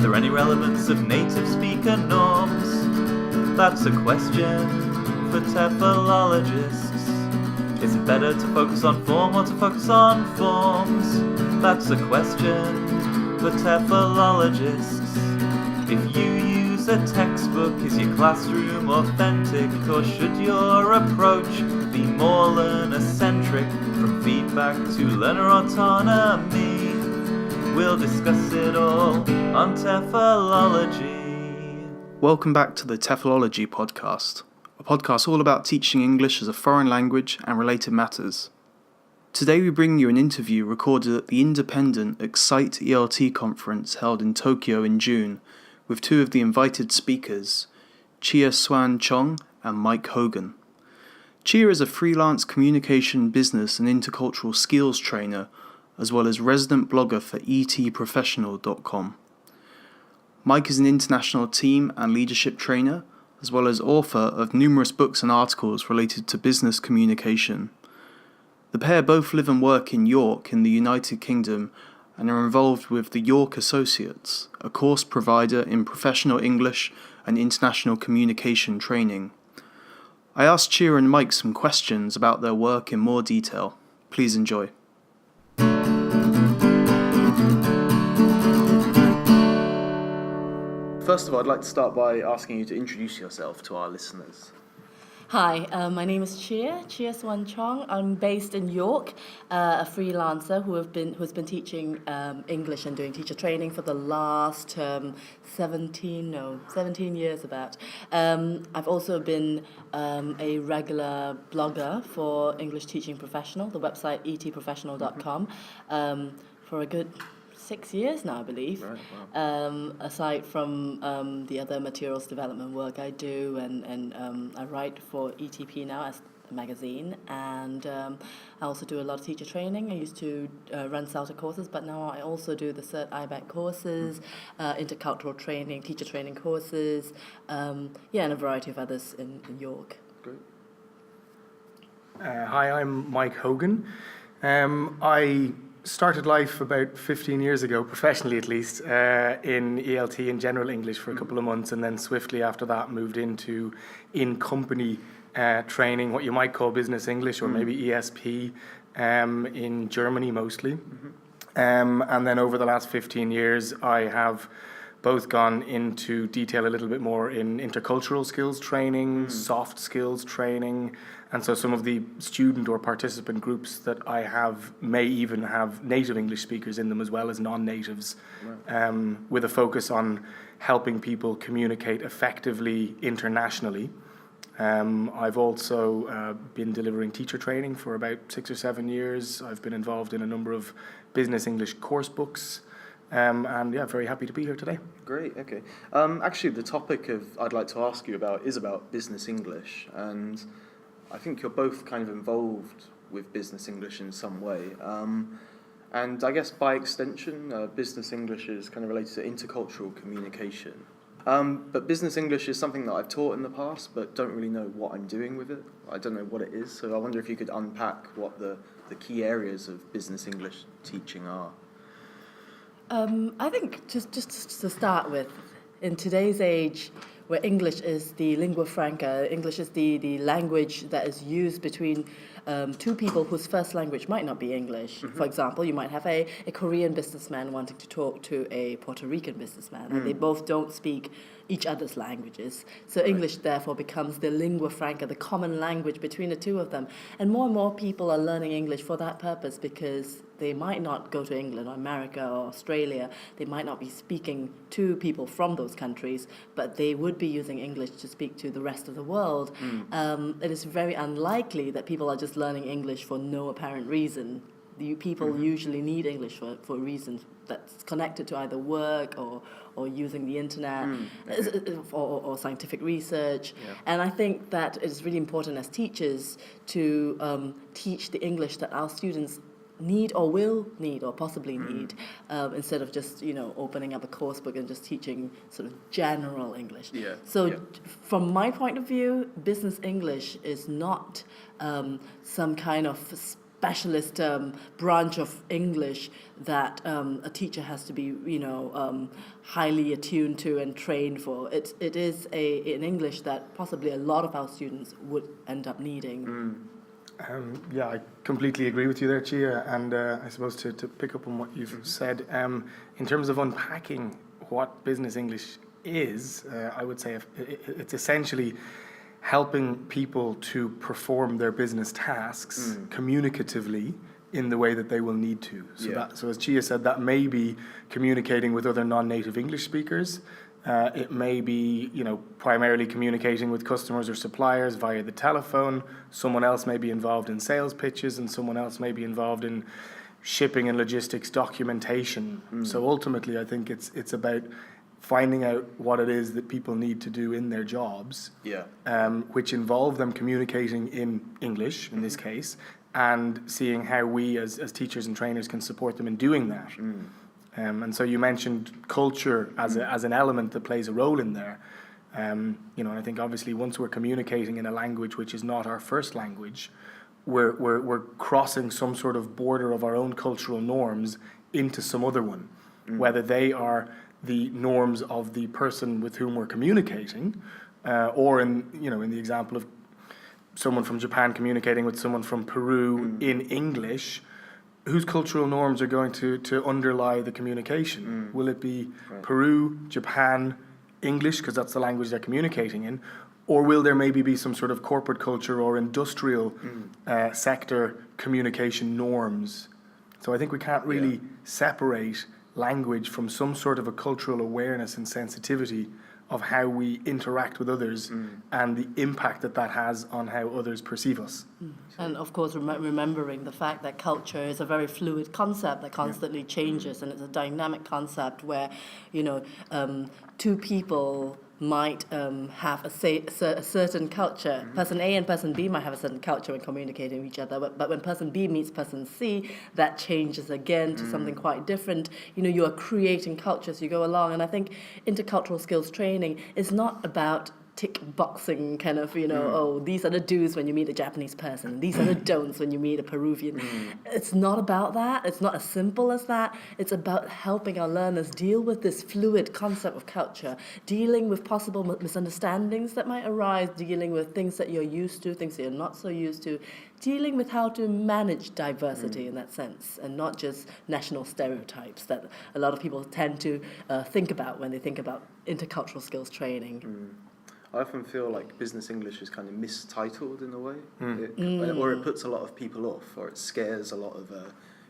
there any relevance of native speaker norms? That's a question for TEFLologists. Is it better to focus on form or to focus on forms? That's a question for TEFLologists. If you use a textbook, is your classroom authentic, or should your approach be more learner-centric? From feedback to learner autonomy, we'll discuss it all on TEFLology. Welcome back to the TEFLology Podcast, a podcast all about teaching English as a foreign language and related matters. Today we bring you an interview recorded at the independent ExciteELT conference held in Tokyo in June with two of the invited speakers, Chia Suan Chong and Mike Hogan. Chia is a freelance communication, business and intercultural skills trainer, as well as resident blogger for ETprofessional.com. Mike is an international team and leadership trainer, as well as author of numerous books and articles related to business communication. The pair both live and work in York in the United Kingdom and are involved with the York Associates, a course provider in professional English and international communication training. I asked Chia and Mike some questions about their work in more detail. Please enjoy. First of all, I'd like to start by asking you to introduce yourself to our listeners. Hi, my name is Chia Suan Chong. I'm based in York, a freelancer who's been teaching English and doing teacher training for the last 17 years about. I've also been a regular blogger for English Teaching Professional, the website etprofessional.com, for a good 6 years now, I believe. Right, wow. Aside from the other materials development work I do, and I write for ETP now as a magazine, and I also do a lot of teacher training. I used to run CELTA courses, but now I also do the Cert IBAC courses, intercultural training, teacher training courses, and a variety of others in York. Great. Hi, I'm Mike Hogan. I started life about 15 years ago, professionally at least, in ELT and general English for a couple of months, and then swiftly after that moved into in-company training, what you might call business English or maybe ESP, in Germany mostly. And then over the last 15 years, I have both gone into detail a little bit more in intercultural skills training, soft skills training, and so some of the student or participant groups that I have may even have native English speakers in them as well as non-natives, with a focus on helping people communicate effectively internationally. I've also been delivering teacher training for about 6 or 7 years. I've been involved in a number of business English course books. Very happy to be here today. Great, okay. Actually, the topic I'd like to ask you about is about business English, and I think you're both kind of involved with business English in some way. And I guess by extension, business English is kind of related to intercultural communication. But business English is something that I've taught in the past, but don't really know what I'm doing with it. I don't know what it is, so I wonder if you could unpack what the key areas of business English teaching are. I think just to start with, in today's age, where English is the lingua franca, English is the language that is used between two people whose first language might not be English. For example, you might have a Korean businessman wanting to talk to a Puerto Rican businessman, and they both don't speak each other's languages. So English, therefore, becomes the lingua franca, the common language between the two of them. And more people are learning English for that purpose, because they might not go to England or America or Australia. They might not be speaking to people from those countries, but they would be using English to speak to the rest of the world. It is very unlikely that people are just learning English for no apparent reason. People usually need English for reasons that's connected to either work or using the internet or scientific research. And I think that it's really important as teachers to teach the English that our students need or will need or possibly need, instead of just opening up a course book and just teaching sort of general English. From my point of view, business English is not some kind of specialist branch of English that a teacher has to be, highly attuned to and trained for. It is an English that possibly a lot of our students would end up needing. Yeah, I completely agree with you there, Chia. And I suppose to pick up on what you've said, in terms of unpacking what business English is, I would say it's essentially helping people to perform their business tasks communicatively in the way that they will need to. So as Chia said, that may be communicating with other non-native English speakers. It may be, primarily communicating with customers or suppliers via the telephone. Someone else may be involved in sales pitches, and someone else may be involved in shipping and logistics documentation. So ultimately, I think it's about finding out what it is that people need to do in their jobs, which involve them communicating in English, in this case, and seeing how we as teachers and trainers can support them in doing that. And so you mentioned culture as an element that plays a role in there. And I think obviously once we're communicating in a language which is not our first language, we're crossing some sort of border of our own cultural norms into some other one, whether they are the norms of the person with whom we're communicating, or in the example of someone from Japan communicating with someone from Peru in English, whose cultural norms are going to underlie the communication? Will it be Peru, Japan, English, because that's the language they're communicating in? Or will there maybe be some sort of corporate culture or industrial sector communication norms? So I think we can't really separate language from some sort of a cultural awareness and sensitivity of how we interact with others and the impact that has on how others perceive us. And of course, remembering the fact that culture is a very fluid concept that constantly changes, and it's a dynamic concept where, two people might have a certain culture. Person A and person B might have a certain culture when communicating with each other, but when person B meets person C, that changes again to something quite different. You are creating culture as you go along, and I think intercultural skills training is not about tick boxing kind of, these are the do's when you meet a Japanese person, these are the don'ts when you meet a Peruvian. It's not about that. It's not as simple as that. It's about helping our learners deal with this fluid concept of culture, dealing with possible misunderstandings that might arise, dealing with things that you're used to, things that you're not so used to, dealing with how to manage diversity in that sense, and not just national stereotypes that a lot of people tend to think about when they think about intercultural skills training. I often feel like business English is kind of mistitled in a way, or it puts a lot of people off, or it scares a lot of.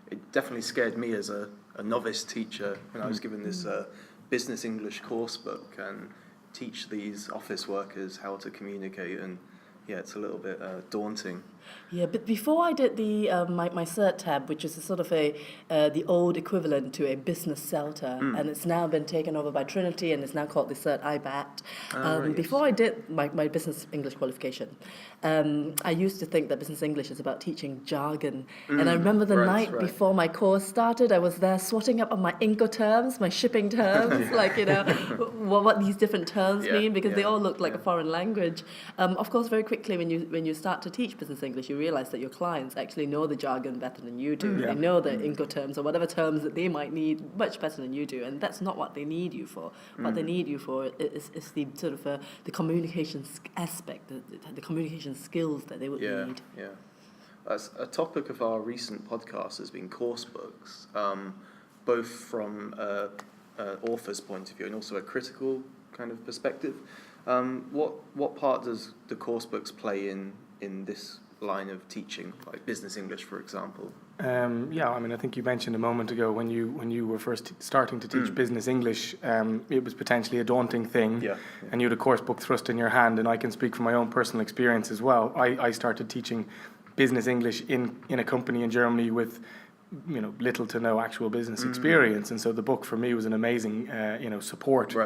It definitely scared me as a novice teacher when I was given this business English course book and teach these office workers how to communicate, and it's a little bit daunting. Yeah, but before I did the my cert tab, which is a sort of the old equivalent to a business CELTA, and it's now been taken over by Trinity, and it's now called the cert IBAT. Before I did my business English qualification, I used to think that business English is about teaching jargon, and I remember the night before my course started, I was there swatting up on my Incoterms, my shipping terms, what these different terms mean, because they all look like a foreign language. Of course, very quickly when you start to teach business English, you realize that your clients actually know the jargon better than you do. They know the Incoterms or whatever terms that they might need much better than you do, and that's not what they need you for. What they need you for is the sort of the communication aspect, the communication skills that they would need. As a topic of our recent podcast has been course books, both from an author's point of view and also a critical kind of perspective. What part does the course books play in this line of teaching, like business English, for example? I think you mentioned a moment ago when you were first starting to teach business English, it was potentially a daunting thing, and you had a course book thrust in your hand, and I can speak from my own personal experience as well. I started teaching business English in a company in Germany with little to no actual business experience, and so the book for me was an amazing support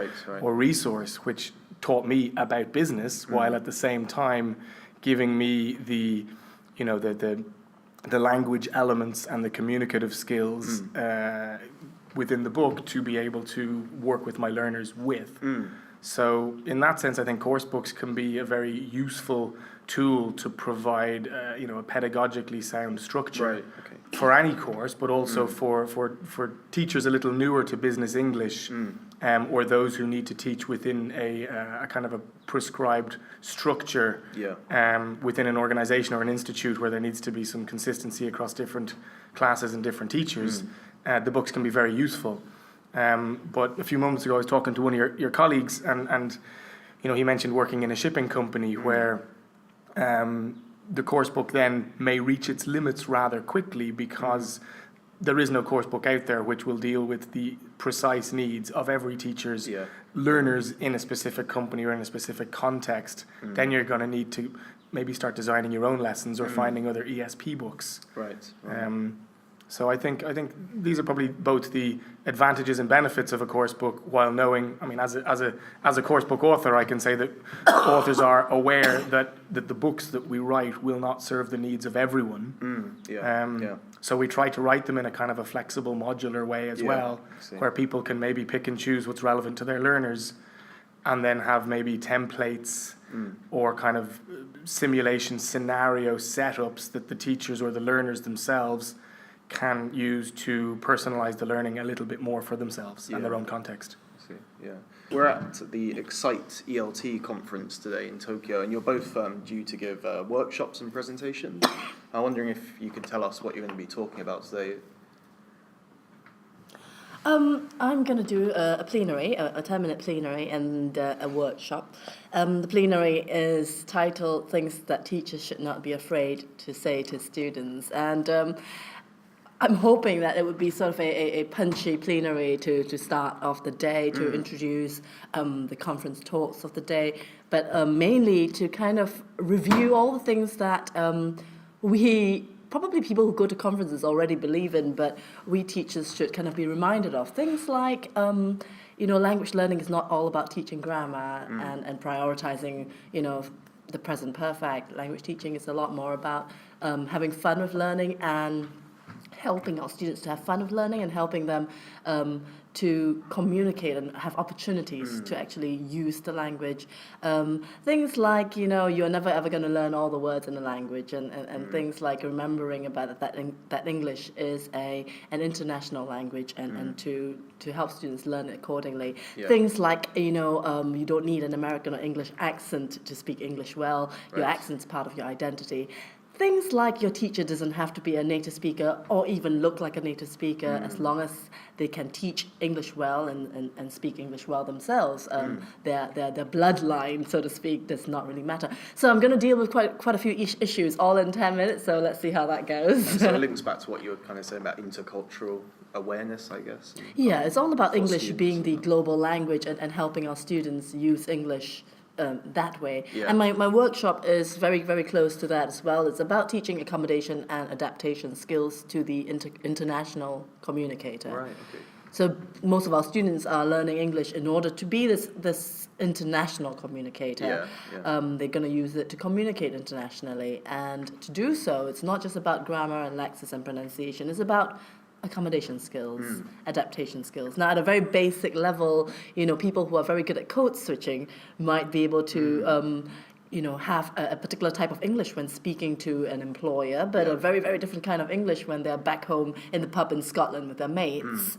or resource which taught me about business while at the same time giving me the language elements and the communicative skills within the book to be able to work with my learners with. So in that sense, I think course books can be a very useful tool to provide, a pedagogically sound structure Right. Okay. for any course, but also for teachers a little newer to business English, or those who need to teach within a kind of a prescribed structure, within an organization or an institute where there needs to be some consistency across different classes and different teachers. The books can be very useful. But a few moments ago, I was talking to one of your colleagues, and he mentioned working in a shipping company where the course book then may reach its limits rather quickly because there is no course book out there which will deal with the precise needs of every teacher's learners in a specific company or in a specific context. Then you're going to need to maybe start designing your own lessons or finding other ESP books. Right. So I think these are probably both the advantages and benefits of a course book, while knowing, as a course book author, I can say that authors are aware that the books that we write will not serve the needs of everyone. So we try to write them in a kind of a flexible, modular way as well, where people can maybe pick and choose what's relevant to their learners, and then have maybe templates or kind of simulation scenario setups that the teachers or the learners themselves can use to personalize the learning a little bit more for themselves and their own context. We're at the ExciteELT conference today in Tokyo, and you're both due to give workshops and presentations. I'm wondering if you could tell us what you're going to be talking about today. I'm going to do a plenary, a 10-minute plenary, and a workshop. The plenary is titled "Things That Teachers Should Not Be Afraid to Say to Students," and I'm hoping that it would be sort of a punchy plenary to start off the day, to introduce the conference talks of the day, but mainly to kind of review all the things that probably people who go to conferences already believe in, but we teachers should kind of be reminded of. Things like, language learning is not all about teaching grammar and prioritizing, the present perfect. Language teaching is a lot more about having fun with learning and helping our students to have fun with learning and helping them to communicate and have opportunities to actually use the language. Things like, you're never ever going to learn all the words in the language, and things like remembering about that English is an international language, and to help students learn it accordingly. Things like, you don't need an American or English accent to speak English well. Your accent's part of your identity. Things like your teacher doesn't have to be a native speaker or even look like a native speaker, as long as they can teach English well and speak English well themselves. Their bloodline, so to speak, does not really matter. So I'm going to deal with quite a few issues all in 10 minutes, so let's see how that goes. And so it links back to what you were kind of saying about intercultural awareness, I guess. It's all about English students, being the global language and helping our students use English that way. And my workshop is very, very close to that as well. It's about teaching accommodation and adaptation skills to the international communicator. Right, okay. So most of our students are learning English in order to be this international communicator. They're going to use it to communicate internationally. And to do so, it's not just about grammar and lexis and pronunciation. It's about accommodation skills, adaptation skills. Now, at a very basic level, people who are very good at code switching might be able to have a particular type of English when speaking to an employer, but a very, very different kind of English when they're back home in the pub in Scotland with their mates.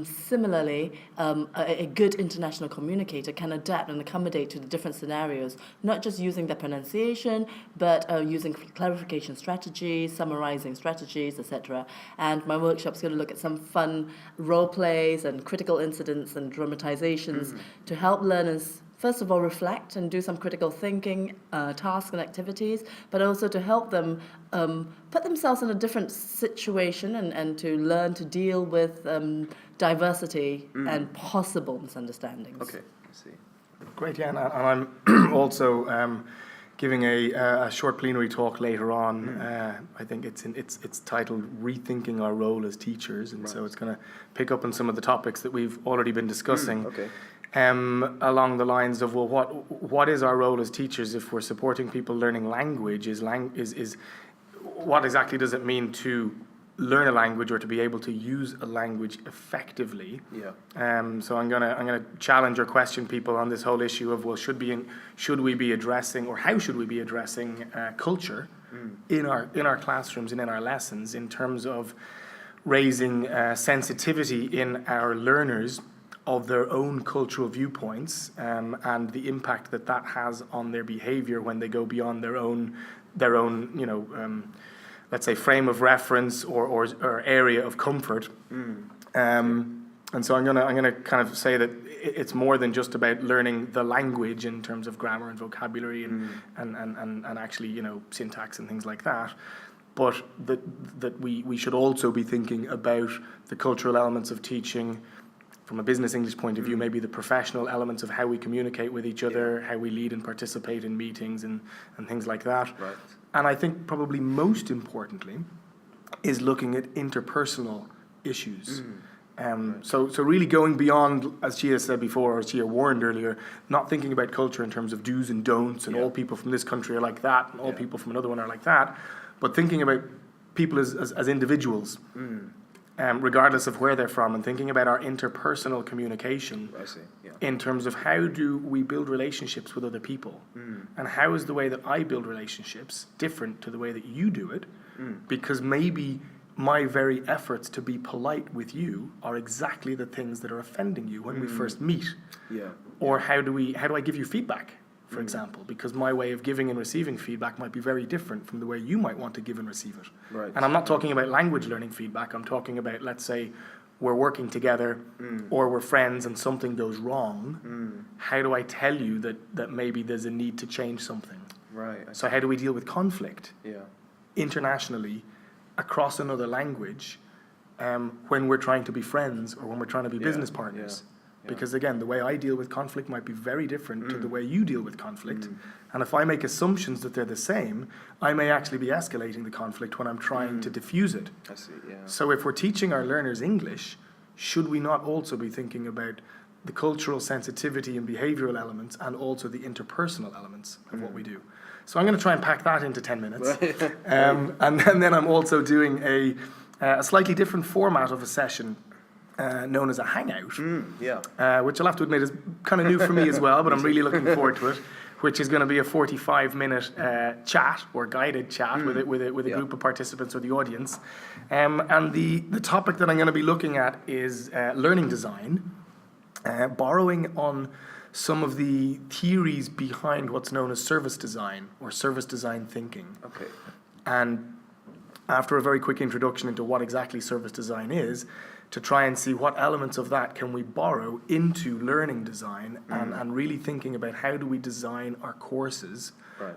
Similarly, a good international communicator can adapt and accommodate to the different scenarios, not just using their pronunciation, but using clarification strategies, summarizing strategies, etc. And my workshop's going to look at some fun role plays and critical incidents and dramatizations to help learners first of all, reflect and do some critical thinking, tasks and activities, but also to help them put themselves in a different situation and to learn to deal with diversity and possible misunderstandings. Okay, I see. Great, yeah, and I'm also giving a short plenary talk later on. I think it's titled "Rethinking Our Role as Teachers," and so it's going to pick up on some of the topics that we've already been discussing. Okay. Along the lines of, well, what is our role as teachers if we're supporting people learning language? Is what exactly does it mean to learn a language or to be able to use a language effectively. So I'm gonna challenge or question people on this whole issue of, well, should we be addressing, or how should we be addressing culture in our classrooms and in our lessons, in terms of raising sensitivity in our learners of their own cultural viewpoints, and the impact that has on their behavior when they go beyond their own let's say frame of reference or area of comfort. And so I'm gonna kind of say that it's more than just about learning the language in terms of grammar and vocabulary and actually syntax and things like that, but that we should also be thinking about the cultural elements of teaching from a business English point of view, maybe the professional elements of how we communicate with each other, how we lead and participate in meetings and things like that. Right. And I think probably most importantly is looking at interpersonal issues. So really going beyond, as Chia said before, or Chia warned earlier, not thinking about culture in terms of do's and don'ts, and all people from this country are like that, and all people from another one are like that, but thinking about people as individuals, regardless of where they're from, and thinking about our interpersonal communication in terms of how do we build relationships with other people, and how is the way that I build relationships different to the way that you do it, because maybe my very efforts to be polite with you are exactly the things that are offending you when we first meet. Or how do I give you feedback, for example, because my way of giving and receiving feedback might be very different from the way you might want to give and receive it. Right. And I'm not talking about language learning feedback. I'm talking about, let's say, we're working together or we're friends and something goes wrong. How do I tell you that maybe there's a need to change something? Right. So how do we deal with conflict internationally across another language when we're trying to be friends or when we're trying to be business partners? Because again, the way I deal with conflict might be very different to the way you deal with conflict. And if I make assumptions that they're the same, I may actually be escalating the conflict when I'm trying to diffuse it. I see, So if we're teaching our learners English, should we not also be thinking about the cultural sensitivity and behavioral elements, and also the interpersonal elements of what we do? So I'm going to try and pack that into 10 minutes. And then I'm also doing a slightly different format of a session known as a hangout, which I'll have to admit is kind of new for me as well, but I'm really looking forward to it, which is going to be a 45-minute chat or guided chat with a group of participants or the audience. And the topic that I'm going to be looking at is learning design, borrowing on some of the theories behind what's known as service design or service design thinking. Okay. And after a very quick introduction into what exactly service design is, to try and see what elements of that can we borrow into learning design, and really thinking about how do we design our courses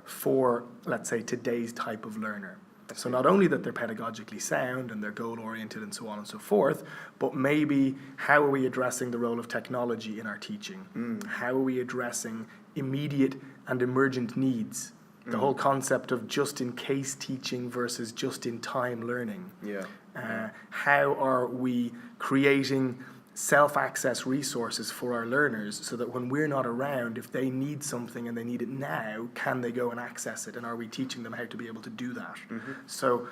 for, let's say, today's type of learner. So not only that they're pedagogically sound and they're goal-oriented and so on and so forth, but maybe how are we addressing the role of technology in our teaching? How are we addressing immediate and emergent needs? The whole concept of just-in-case teaching versus just-in-time learning. How are we creating self-access resources for our learners so that when we're not around, if they need something and they need it now, can they go and access it? And are we teaching them how to be able to do that? So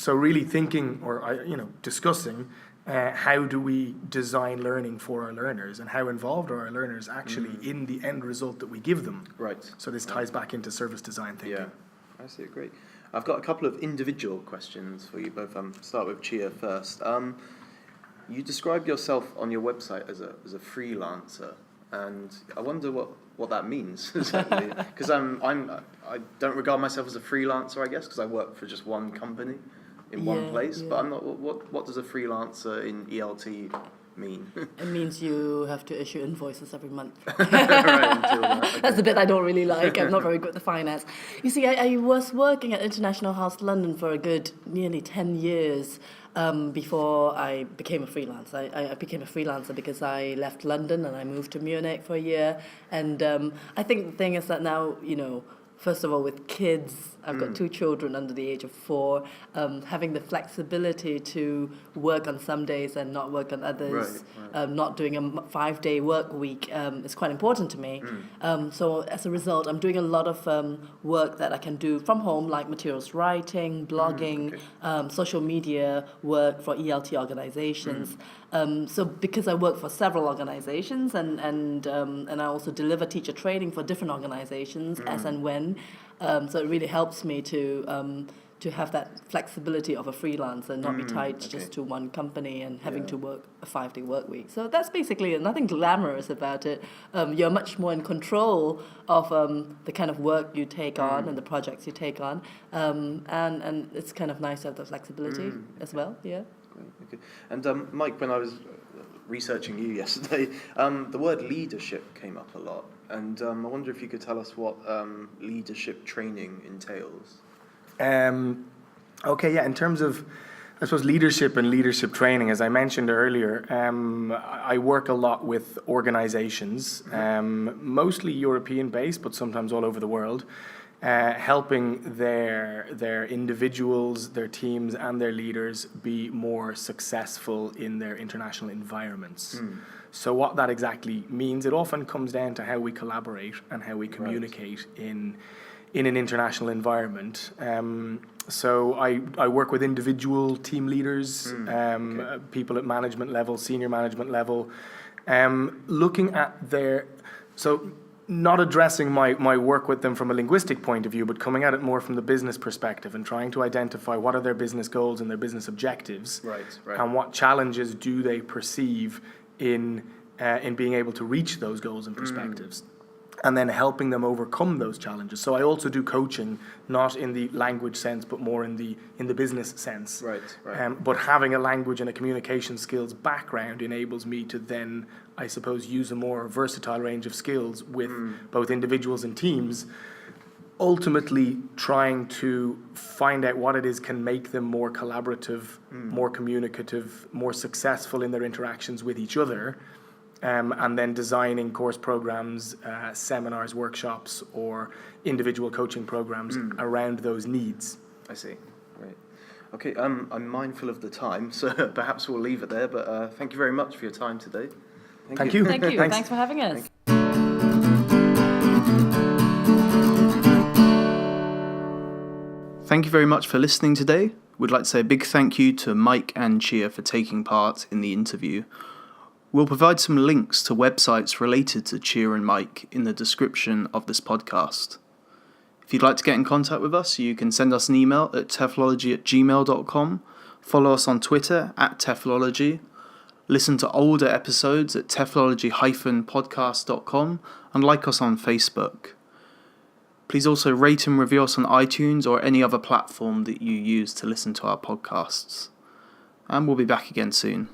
really thinking or discussing how do we design learning for our learners, and how involved are our learners actually in the end result that we give them? Right. So this ties back into service design thinking. Yeah, I see. Great. I've got a couple of individual questions for you both. Start with Chia first. You describe yourself on your website as a freelancer, and I wonder what that means exactly. Because I don't regard myself as a freelancer, I guess, because I work for just one company in one place. But I'm not. What does a freelancer in ELT mean? It means you have to issue invoices every month. Okay. That's the bit I don't really like. I'm not very good at the finance. You see, I was working at International House London for a good nearly 10 years before I became a freelancer. I became a freelancer because I left London and I moved to Munich for a year. And I think the thing is that now, first of all, with kids. I've got 2 children under the age of 4. Having the flexibility to work on some days and not work on others, not doing a 5-day work week is quite important to me. So as a result, I'm doing a lot of work that I can do from home, like materials writing, blogging, social media work for ELT organizations. So because I work for several organizations and I also deliver teacher training for different organizations as and when, so it really helps me to have that flexibility of a freelancer and not be tied just to one company and having to work a 5-day work week. So that's basically nothing glamorous about it. You're much more in control of the kind of work you take on and the projects you take on, and it's kind of nice to have the flexibility as well. Yeah. Okay. And Mike, when I was researching you yesterday, the word leadership came up a lot, and I wonder if you could tell us what leadership training entails. Okay, yeah, in terms of, I suppose, leadership and leadership training, as I mentioned earlier, I work a lot with organizations, mostly European-based, but sometimes all over the world, helping their individuals, their teams, and their leaders be more successful in their international environments. So what that exactly means, it often comes down to how we collaborate and how we communicate in an international environment. So I work with individual team leaders, people at management level, senior management level, looking at so not addressing my work with them from a linguistic point of view, but coming at it more from the business perspective and trying to identify what are their business goals and their business objectives, and what challenges do they perceive in being able to reach those goals and perspectives. And then helping them overcome those challenges. So I also do coaching, not in the language sense, but more in the business sense. But having a language and a communication skills background enables me to then, I suppose, use a more versatile range of skills with both individuals and teams, ultimately trying to find out what it is can make them more collaborative, more communicative, more successful in their interactions with each other. And then designing course programs, seminars, workshops, or individual coaching programs around those needs. I see. Right. Okay, I'm mindful of the time, so perhaps we'll leave it there, but thank you very much for your time today. Thank you. Thank you. Thanks for having us. Thank you very much for listening today. We'd like to say a big thank you to Mike and Chia for taking part in the interview. We'll provide some links to websites related to Chia and Mike in the description of this podcast. If you'd like to get in contact with us, you can send us an email at TEFLology@gmail.com, follow us on Twitter @TEFLology, listen to older episodes at TEFLology-podcast.com, and like us on Facebook. Please also rate and review us on iTunes or any other platform that you use to listen to our podcasts. And we'll be back again soon.